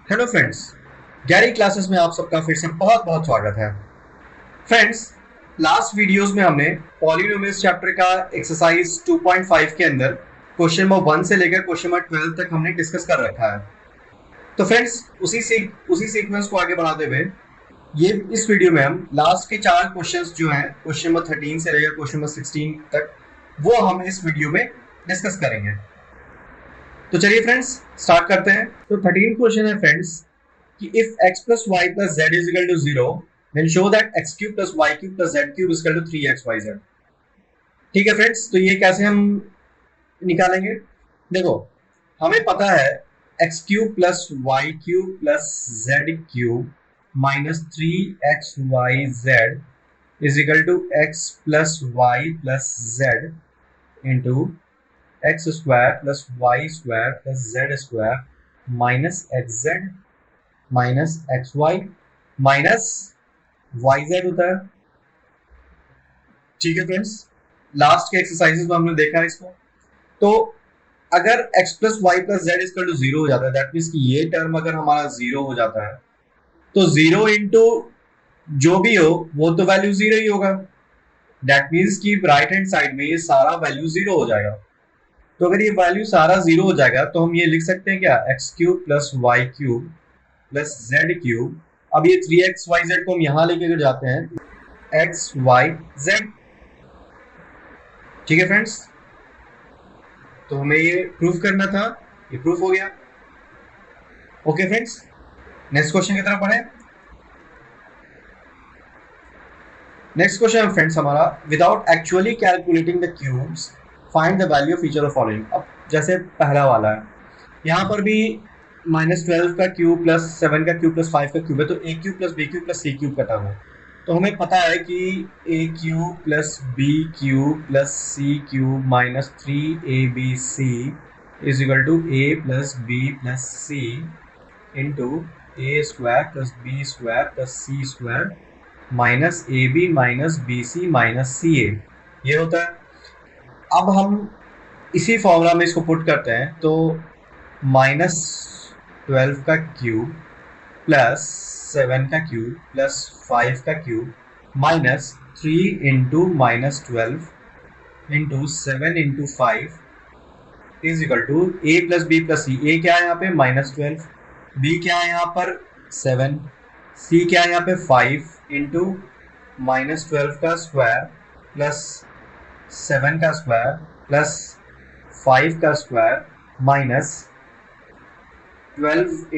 Hello friends, Gary classes में आप सबका फिर से बहुत बहुत स्वागत है। फ्रेंड्स, लास्ट वीडियोस में हमने पॉलिनोमियल्स चैप्टर का एक्सरसाइज 2.5 के अंदर क्वेश्चन नंबर 1 से लेकर क्वेश्चन नंबर 12 तक हमने डिस्कस कर रखा है। तो फ्रेंड्स, उसी सीक्वेंस को आगे बढ़ाते हुए ये इस वीडियो में हम लास्ट के 4 क्वेश्चंस जो हैं क्वेश्चन नंबर 13 से लेकर क्वेश्चन नंबर 16 तक वो हम इस वीडियो में डिस्कस करेंगे। तो चलिए फ्रेंड्स, स्टार्ट करते हैं। तो 13 क्वेश्चन है फ्रेंड्स कि if x plus y plus z is equal to 0, then show that x cube plus y cube plus z cube is equal to 3xyz। ठीक है फ्रेंड्स, तो ये कैसे हम निकालेंगे? देखो, हमें पता है x cube plus Y cube plus z cube minus 3xyz is equal to x plus Y plus z into X square plus Y square plus Z square minus X Z minus X Y minus Y Z होता है। ठीक है friends, last के exercises में हमने देखा है इसको। तो अगर x plus Y plus Z equal to 0 हो जाता है, दैट मीन्स कि ये टर्म अगर हमारा 0 हो जाता है तो 0 इंटू जो भी हो वो तो वैल्यू 0 ही होगा। दैट मीन्स कि राइट हैंड साइड में ये सारा वैल्यू 0 हो जाएगा। तो अगर ये वैल्यू सारा 0 हो जाएगा तो हम ये लिख सकते हैं क्या, X cube plus Y cube plus Z cube. अब ये 3xyz को हम यहां लेके जाते हैं एक्स वाई जेड। ठीक है फ्रेंड्स, तो हमें ये प्रूफ करना था, ये प्रूफ हो गया। ओके फ्रेंड्स, नेक्स्ट क्वेश्चन की तरफ बढ़े। नेक्स्ट क्वेश्चन फ्रेंड्स हमारा, without actually calculating the cubes find the value of each of the following. अब जैसे पहला वाला है, यहाँ पर भी -12 का क्यूब प्लस 7 का क्यूब प्लस 5 का क्यूब है, तो A cube plus B cube plus C cube का टर्म है। तो हमें पता है कि A cube plus B cube plus C cube minus 3abc is equal to A plus B plus C into A square plus B square plus C square minus A B minus B C minus C A, ये होता है। अब हम इसी formula में इसको put करते हैं, तो -12 का क्यूब प्लस 7 का क्यूब प्लस 5 का cube minus 3 into -12 into 7 into 5 is equal to A plus B plus C. A क्या है यहाँ पे -12, बी क्या है यहाँ पर 7, सी क्या है यहाँ पे 5 इंटू -12 का स्क्वायर प्लस 7 का स्क्वायर प्लस 5 का square minus 12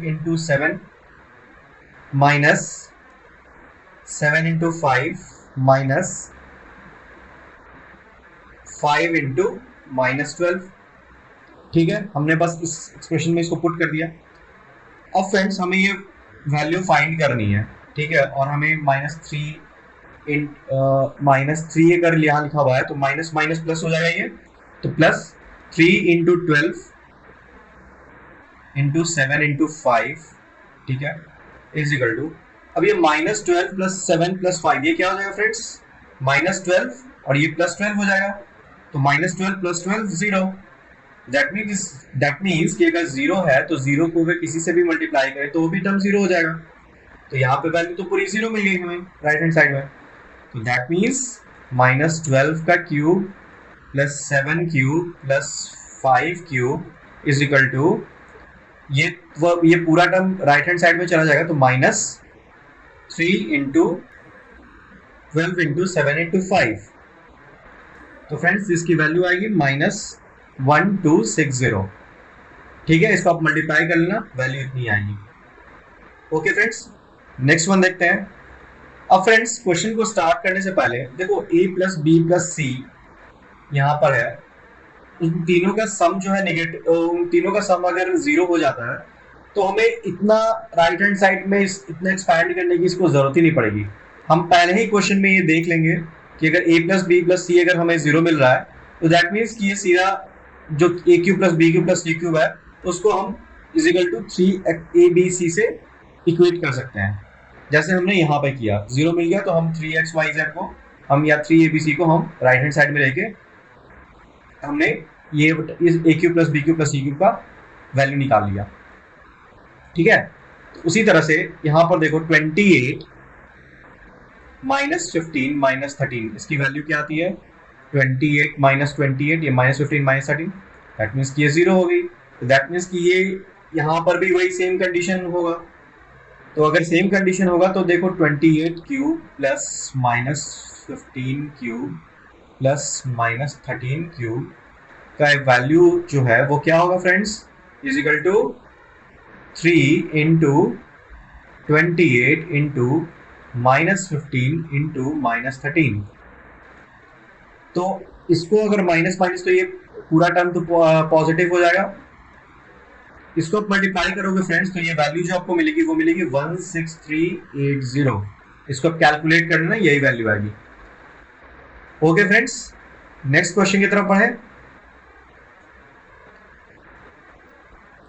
into 7 minus 7 into 5 minus 5 into -12। ठीक है, हमने बस इस एक्सप्रेशन में इसको पुट कर दिया। अब फ्रेंड्स हमें ये वैल्यू फाइंड करनी है, ठीक है, और हमें -3 अगर यहाँ लिखा हुआ है तो माइनस माइनस प्लस हो जाएगा ये, तो प्लस 3 इंटू 12 इंटू 7 इंटू 5, ठीक है, इज इक्वल टू, अब ये -12 प्लस 7 प्लस 5 ये क्या हो जाएगा फ्रेंड्स, -12 और ये +12 हो जाएगा। तो -12 प्लस 12 0। दैट मीन्स कि अगर 0 है तो 0 को अगर किसी से भी मल्टीप्लाई करें तो वो भी टर्म 0 हो जाएगा। तो यहाँ पे वैल्यू तो पूरी 0 मिल गई हमें राइट हैंड साइड में। तो दैट मीन्स -12 का cube plus 7 cube plus 5 cube is equal to ये पूरा टर्म राइट हैंड साइड में चला जाएगा, तो -3 इंटू 12 इंटू 7 इंटू 5। तो फ्रेंड्स इसकी वैल्यू आएगी -1260। ठीक है, इसको आप मल्टीप्लाई कर लेना, वैल्यू इतनी आएगी। ओके फ्रेंड्स, नेक्स्ट वन देखते हैं। अब फ्रेंड्स क्वेश्चन को स्टार्ट करने से पहले देखो, a प्लस बी प्लस सी यहाँ पर है, उन तीनों का सम जो है नेगेटिव, उन तीनों का सम अगर 0 हो जाता है तो हमें इतना राइट हैंड साइड में इतना एक्सपैंड करने की इसको जरूरत ही नहीं पड़ेगी। हम पहले ही क्वेश्चन में ये देख लेंगे कि अगर a प्लस बी प्लस सी अगर हमें 0 मिल रहा है तो दैट मीन्स कि ये सीधा जो a cube plus B cube plus C cube है उसको हम इज इक्वल टू 3abc से इक्वेट कर सकते हैं, जैसे हमने यहाँ पे किया। 0 मिल गया तो हम 3xyz को हम या 3abc को हम राइट हैंड साइड में लेके हमने ये A cube plus B cube plus C cube का वैल्यू निकाल लिया। ठीक है, तो उसी तरह से यहाँ पर देखो 28 माइनस 15 माइनस 13, इसकी वैल्यू क्या आती है? 28 माइनस 28, ये माइनस 15 माइनस 13, दैट मीन्स कि ये 0 हो गई। तो दैट मीन्स कि ये यहाँ पर भी वही सेम कंडीशन होगा। तो अगर सेम कंडीशन होगा तो देखो 28 cube plus minus 15 cube plus minus 13 cube का वैल्यू जो है वो क्या होगा friends? Is equal to 3 into 28 into minus 15 into minus 13। तो इसको अगर माइनस माइनस, तो ये पूरा टर्म तो पॉजिटिव हो जाएगा। इसको आप मल्टीप्लाई करोगे फ्रेंड्स तो ये वैल्यू जो आपको मिलेगी वो मिलेगी 16380। इसको आप कैलकुलेट करना, यही वैल्यू आएगी। ओके फ्रेंड्स, नेक्स्ट क्वेश्चन की तरफ बढ़े।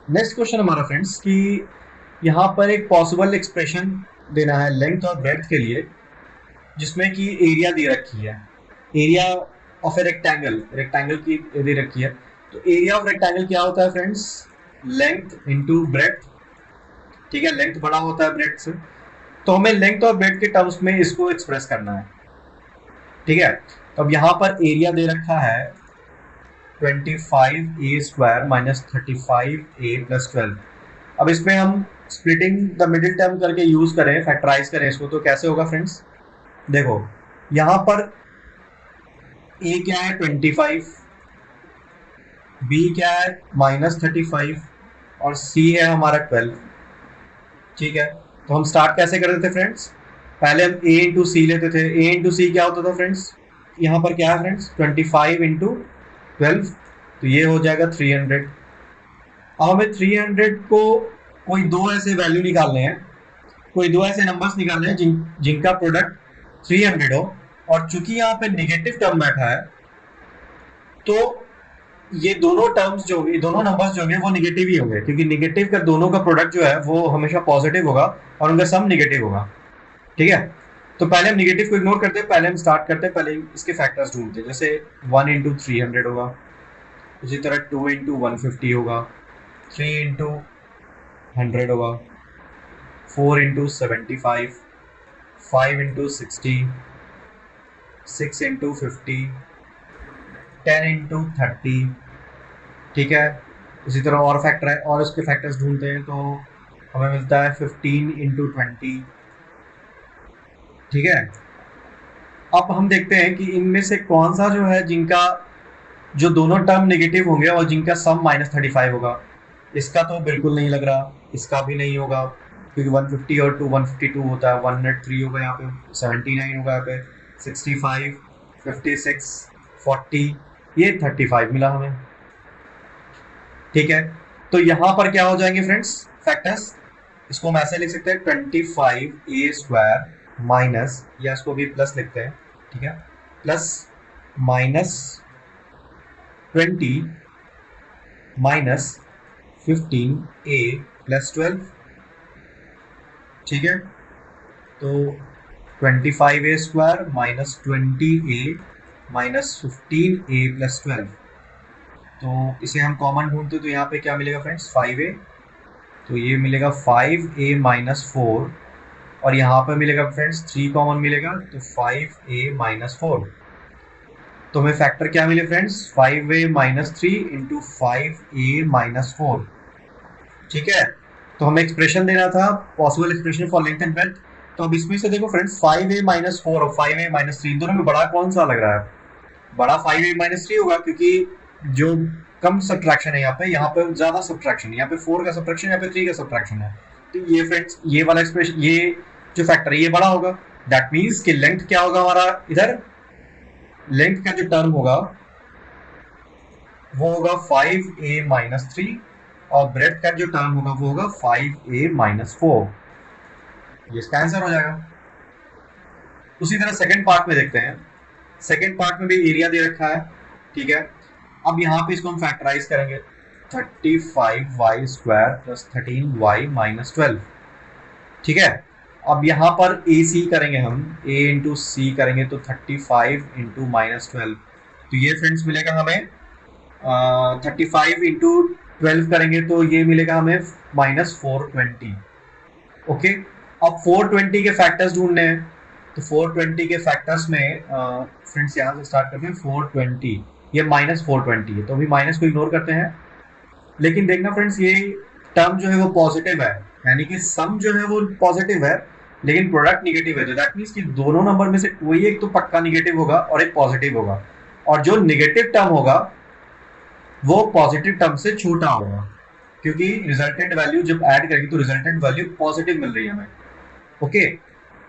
नेक्स्ट क्वेश्चन हमारा फ्रेंड्स कि यहाँ पर एक पॉसिबल एक्सप्रेशन देना है लेंथ और ब्रेड्थ के लिए, जिसमें कि एरिया दे रखी है, एरिया ऑफ ए रेक्टेंगल की दे रखी है। तो एरिया ऑफ रेक्टेंगल क्या होता है फ्रेंड्स? Length into breadth. ठीक है, लेंथ बड़ा होता है ब्रेड्थ से, तो हमें लेंथ और ब्रेड्थ के टर्म्स में इसको एक्सप्रेस करना है। ठीक है, तो अब यहाँ पर एरिया दे रखा है 25a square minus 35a plus 12। अब इसमें हम स्प्लिटिंग द मिडिल टर्म करके यूज करें, फैक्टराइज करें इसको, तो कैसे होगा फ्रेंड्स? देखो यहाँ पर a क्या है 25, b क्या है माइनस 35 और c है हमारा 12। ठीक है, तो हम स्टार्ट कैसे करते थे फ्रेंड्स? पहले हम a इंटू सी लेते थे। a इंटू सी क्या होता था फ्रेंड्स? यहाँ पर क्या है फ्रेंड्स? 25 इंटू 12, तो ये हो जाएगा 300। अब हमें 300 को कोई दो ऐसे वैल्यू निकालने हैं, कोई दो ऐसे नंबर्स निकालने हैं जिनका प्रोडक्ट 300 हो, और चूंकि यहाँ पे नेगेटिव टर्म बैठा है तो ये दोनों टर्म्स जो होंगे, दोनों नंबर्स जो होंगे वो नेगेटिव ही होंगे, क्योंकि नेगेटिव का दोनों का प्रोडक्ट जो है वो हमेशा पॉजिटिव होगा और उनका सम नेगेटिव होगा। ठीक है, तो पहले हम नेगेटिव को इग्नोर करते हैं, पहले हम स्टार्ट करते हैं, पहले इसके फैक्टर्स ढूंढते हैं। जैसे 1 इंटू 300 होगा, उसी तरह 2 इंटू 150 होगा, 3 इंटू 100 होगा, 4 इंटू 75, 5 इंटू 60, 6 इंटू 50, 10 इंटू 30। ठीक है, इसी तरह और फैक्टर है, और इसके फैक्टर्स ढूंढते हैं तो हमें मिलता है 15 इंटू 20। ठीक है, अब हम देखते हैं कि इनमें से कौन सा जो है जिनका जो दोनों टर्म नेगेटिव होंगे और जिनका सम -35 होगा। इसका तो बिल्कुल नहीं लग रहा, इसका भी नहीं होगा, क्योंकि 150 और 152 होता है, 103 होगा यहाँ पे, 79 होगा यहाँ पे, 65, 56, 40, ये 35 मिला हमें। ठीक है, तो यहाँ पर क्या हो जाएंगे फ्रेंड्स फैक्टर्स? इसको हम ऐसे लिख सकते हैं 25a स्क्वायर माइनस, या इसको भी प्लस लिखते हैं, ठीक है, plus minus 20 minus 15a plus 12। ठीक है, तो 25a square minus 20a minus 15a plus 12, तो इसे हम कॉमन ढूंढते तो यहाँ पे क्या मिलेगा फ्रेंड्स? 5a, तो ये मिलेगा 5a माइनस 4, और यहाँ पे मिलेगा फ्रेंड्स 3 कॉमन मिलेगा, तो 5a माइनस 4। तो हमें फैक्टर क्या मिले friends? 5a minus 3 into 5a minus 4। ठीक है, तो हमें एक्सप्रेशन देना था, possible expression for length and breadth. तो अब इसमें से देखो फ्रेंड्स 5a माइनस 4 और 5a माइनस 3, दोनों में बड़ा कौन सा लग रहा है? बड़ा 5a माइनस 3 होगा, क्योंकि जो कम सब्ट्रैक्शन है यहाँ पे ज्यादा सब्ट्रैक्शन है, यहाँ पे 4 का सब्ट्रैक्शन, यहाँ पे 3 का सब्ट्रैक्शन है। तो ये फ्रेंड्स ये वाला एक्सप्रेशन, ये जो फैक्टर है ये बड़ा होगा। दैट मीन्स कि लेंथ क्या होगा हमारा? इधर लेंथ का जो टर्म होगा वो होगा 5a माइनस 3, और ब्रेड्थ का जो टर्म होगा वो होगा 5a माइनस 4। ये इसका आंसर हो जाएगा। उसी तरह सेकंड पार्ट में देखते हैं। सेकंड पार्ट में भी एरिया दे रखा है। ठीक है, अब यहाँ पे इसको हम फैक्टराइज करेंगे, 35y square plus 13y minus 12। ठीक है, अब यहाँ पर ए सी करेंगे हम, a इंटू सी करेंगे तो 35 इंटू माइनस 12, तो ये फ्रेंड्स मिलेगा हमें 35 इंटू 12 करेंगे तो ये मिलेगा हमें -420। ओके, अब 420 के फैक्टर्स ढूंढने हैं, तो 420 के फैक्टर्स में फ्रेंड्स यहाँ से स्टार्ट करते हैं। 420, ये -420 है, तो अभी माइनस को इग्नोर करते हैं। लेकिन देखना फ्रेंड्स, ये टर्म जो है वो पॉजिटिव है, यानी कि सम जो है वो पॉजिटिव है लेकिन प्रोडक्ट निगेटिव है। तो दैट मीन्स कि दोनों नंबर में से कोई एक तो पक्का निगेटिव होगा और एक पॉजिटिव होगा, और जो निगेटिव टर्म होगा वो पॉजिटिव टर्म से छोटा होगा, क्योंकि रिजल्टेंट वैल्यू जब ऐड करेंगे तो रिजल्टेंट वैल्यू पॉजिटिव मिल रही है हमें। ओके,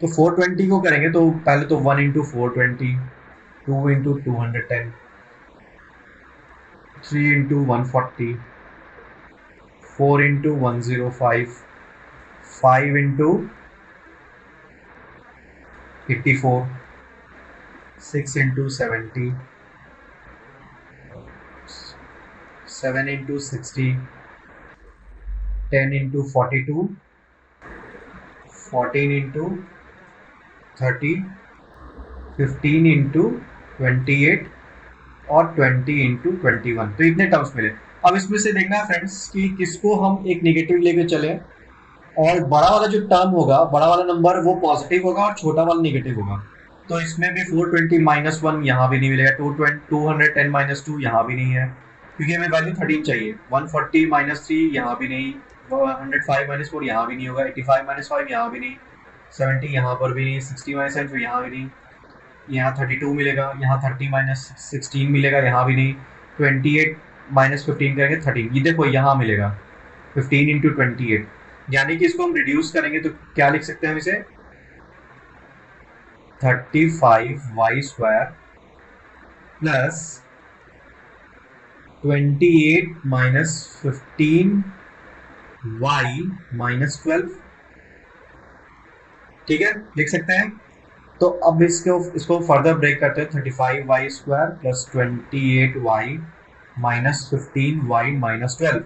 तो 420 को करेंगे तो पहले तो 1 into 420, 2 into 210, 3 into 140, 4 into 105, 5 into 84, 6 into 70, 7 into 60, 10 into 42, 14 into 30, 15 into 28 और 20 इंटू 21। तो इतने टर्म्स मिले। अब इसमें से देखना है फ्रेंड्स कि किसको हम एक नेगेटिव लेके चले, और बड़ा वाला जो टर्म होगा, बड़ा वाला नंबर वो पॉजिटिव होगा और छोटा वाला नेगेटिव होगा। तो इसमें भी 420 -1 यहाँ भी नहीं मिलेगा, 210 -2 यहाँ भी नहीं है, क्योंकि हमें वैल्यू 13 चाहिए। 140 -3 यहाँ भी नहीं, 105 -4 यहाँ भी नहीं होगा, 85 -5 यहाँ भी नहीं, 70 यहाँ पर भी नहीं, 60 -7 यहाँ भी नहीं, यहाँ 32 मिलेगा, यहाँ 30 -16 मिलेगा, यहाँ भी नहीं, 28 -15 करेंगे 13, ये देखो यहाँ मिलेगा 15 इंटू 28। यानी कि इसको हम रिड्यूस करेंगे तो क्या लिख सकते हैं हम इसे, 35y² प्लस 28 -15y -12। ठीक है, लिख सकते हैं। तो अब इसको फर्दर ब्रेक करते हैं। 35y² प्लस 28y -15y -12,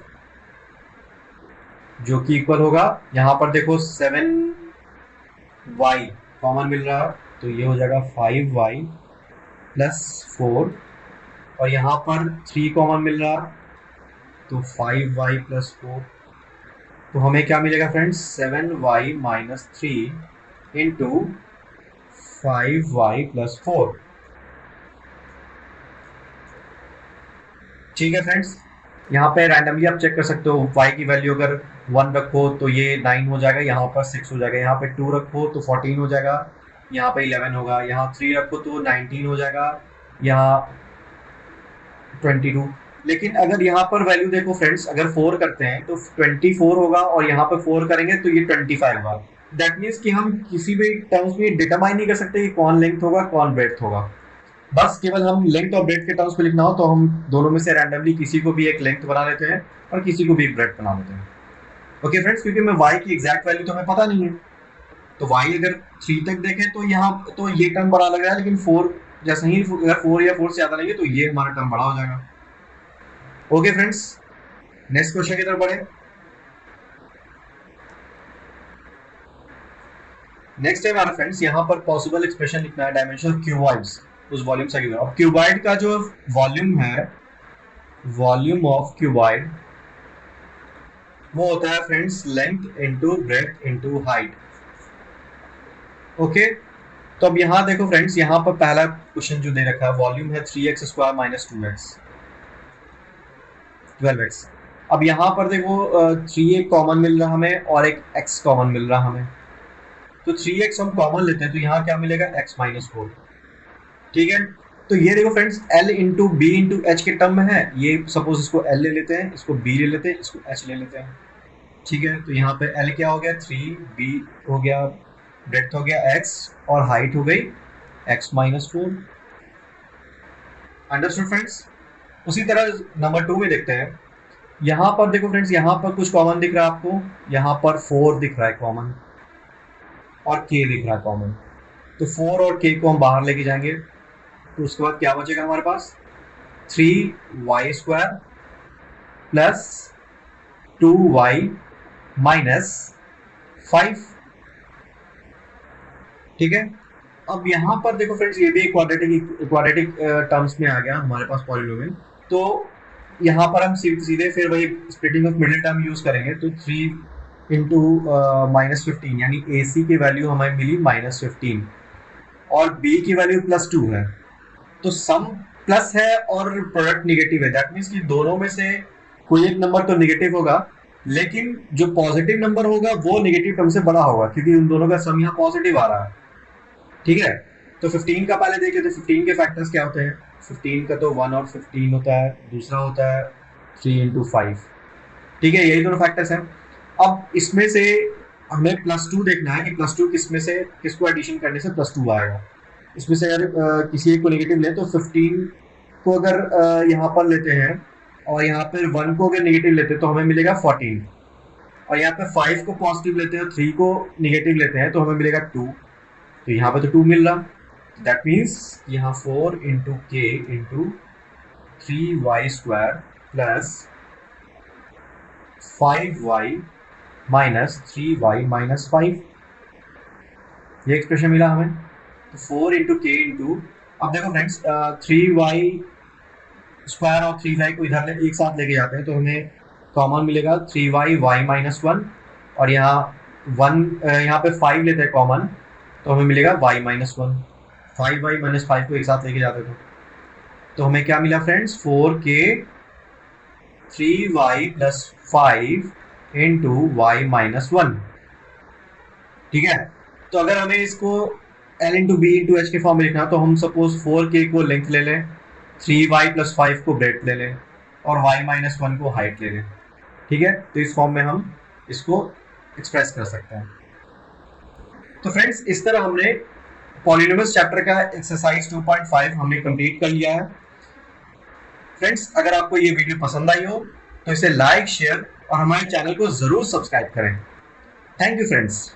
जो कि इक्वल होगा, यहाँ पर देखो 7y कॉमन मिल रहा है तो ये हो जाएगा 5y प्लस 4, और यहाँ पर 3 कॉमन मिल रहा तो 5y प्लस 4। तो हमें क्या मिलेगा friends, 7y -3 into 5y plus 4। ठीक है फ्रेंड्स, यहाँ पे रैंडमली आप चेक कर सकते हो। y की वैल्यू अगर 1 रखो तो ये 9 हो जाएगा, यहाँ पर 6 हो जाएगा, यहाँ पे 2 रखो तो 14 हो जाएगा, यहाँ पे 11 होगा, यहाँ 3 रखो तो 19 हो जाएगा, यहाँ 22। लेकिन अगर यहाँ पर वैल्यू देखो फ्रेंड्स, अगर 4 करते हैं तो 24 होगा, और यहाँ पर 4 करेंगे तो ये 25 होगा। दैट मीन्स कि हम किसी भी टर्म्स में डिटरमाइन नहीं कर सकते कि कौन लेंथ होगा कौन ब्रेड्थ होगा। बस केवल हम लेंथ और ब्रेड्थ के टर्म्स में लिखना हो तो हम दोनों में से रैंडमली किसी को भी एक लेंथ बना लेते हैं और किसी को भी एक ब्रेड्थ बना लेते हैं। ओके फ्रेंड्स, क्योंकि मैं y की एग्जैक्ट वैल्यू तो हमें पता नहीं है, तो y अगर 3 तक देखें तो यहाँ तो ये टर्म बड़ा लग रहा है, लेकिन 4 जैसे ही अगर 4 या 4 से ज्यादा लगे तो ये हमारा टर्म बड़ा हो जाएगा। ओके फ्रेंड्स, नेक्स्ट क्वेश्चन की तरफ बढ़े। नेक्स्ट है हमारा फ्रेंड्स, यहाँ पर पॉसिबल एक्सप्रेशन लिखना है डायमेंशन क्यूबॉइड्स उस वॉल्यूम से। अब क्यूबॉइड का जो वॉल्यूम है, वॉल्यूम ऑफ क्यूबॉइड, वो होता है friends length into breadth into height. Okay, तो अब यहाँ देखो फ्रेंड्स, यहाँ पर पहला क्वेश्चन जो दे रखा है, वॉल्यूम है 3x² - 2x 12x। अब यहाँ पर देखो 3 एक कॉमन मिल रहा हमें और एक x कॉमन मिल रहा हमें, तो 3x हम कॉमन लेते हैं तो यहाँ क्या मिलेगा, x -4। ठीक है, तो ये देखो friends l into B into H के टर्म में है, ये सपोज इसको l ले लेते हैं, इसको b ले लेते हैं, इसको h ले लेते हैं। ठीक है, तो यहाँ पे l क्या हो गया 3, b हो गया, ब्रेड्थ हो गया x, और हाइट हो गई x -4। Understood friends. उसी तरह नंबर 2 में देखते हैं। यहाँ पर देखो फ्रेंड्स, यहाँ पर कुछ कॉमन दिख रहा है आपको, यहाँ पर 4 दिख रहा है कॉमन और k दिख रहा है कॉमन, तो 4 और k को हम बाहर लेके जाएंगे, तो उसके बाद क्या बचेगा हमारे पास, 3y² प्लस 2y -5। ठीक है, अब यहाँ पर देखो फ्रेंड्स, ये भी क्वाड्रेटिक टर्म्स में आ गया हमारे पास पॉलिनोमियल। तो यहाँ पर हम सीधे फिर वही splitting of middle term use करेंगे, तो 3 इंटू -15 यानी ए सी की वैल्यू हमें मिली -15 और बी की वैल्यू +2 है। तो सम प्लस है और प्रोडक्ट निगेटिव है, दैट मीन्स कि दोनों में से कोई एक नंबर तो निगेटिव होगा, लेकिन जो पॉजिटिव नंबर होगा वो निगेटिव टर्म से बड़ा होगा, क्योंकि उन दोनों का सम यहाँ पॉजिटिव आ रहा है। ठीक है, तो 15 का पहले देखिए, तो 15 के फैक्टर्स क्या होते हैं। 15 का तो 1 और 15 होता है, दूसरा होता है 3 इंटू 5। ठीक है, यही दोनों फैक्टर्स हैं। अब इसमें से हमें +2 देखना है कि +2 किसमें से किसको एडिशन करने से +2 आएगा। इसमें से अगर किसी एक को नेगेटिव ले तो 15 को अगर यहाँ पर लेते हैं और यहाँ पर 1 को अगर नेगेटिव लेते हैं तो हमें मिलेगा 14, और यहाँ पे 5 को पॉजिटिव लेते हैं, 3 को नेगेटिव लेते हैं तो हमें मिलेगा 2। तो यहाँ पे तो 2 मिल रहा, दैट मीन्स यहाँ 4 इंटू के into 3y² plus 5y minus 3y minus 5, ये एक्सप्रेशन मिला हमें। तो 4 इंटू के इंटू, अब देखो फ्रेंड्स 3y² और 3y को इधर एक साथ लेके जाते हैं तो हमें कॉमन मिलेगा 3y y माइनस 1, और यहाँ पे 5 लेते हैं कॉमन तो हमें मिलेगा y माइनस 1। 5y माइनस 5 को एक साथ लेके जाते तो हमें क्या मिला friends, 4k 3y plus 5 into y minus 1। ठीक है, तो अगर हमें इसको l into B into H के फॉर्म में लिखना तो हम सपोज 4k को लेंथ ले लें, 3y प्लस 5 को ब्रेड्थ ले लें और y माइनस 1 को हाइट ले लें। ठीक है, तो इस फॉर्म में हम इसको एक्सप्रेस कर सकते हैं। तो फ्रेंड्स, इस तरह हमने पॉलिनोमियल्स चैप्टर का एक्सरसाइज 2.5 हमने कंप्लीट कर लिया है। फ्रेंड्स, अगर आपको ये वीडियो पसंद आई हो तो इसे लाइक, शेयर और हमारे चैनल को जरूर सब्सक्राइब करें। Thank you friends.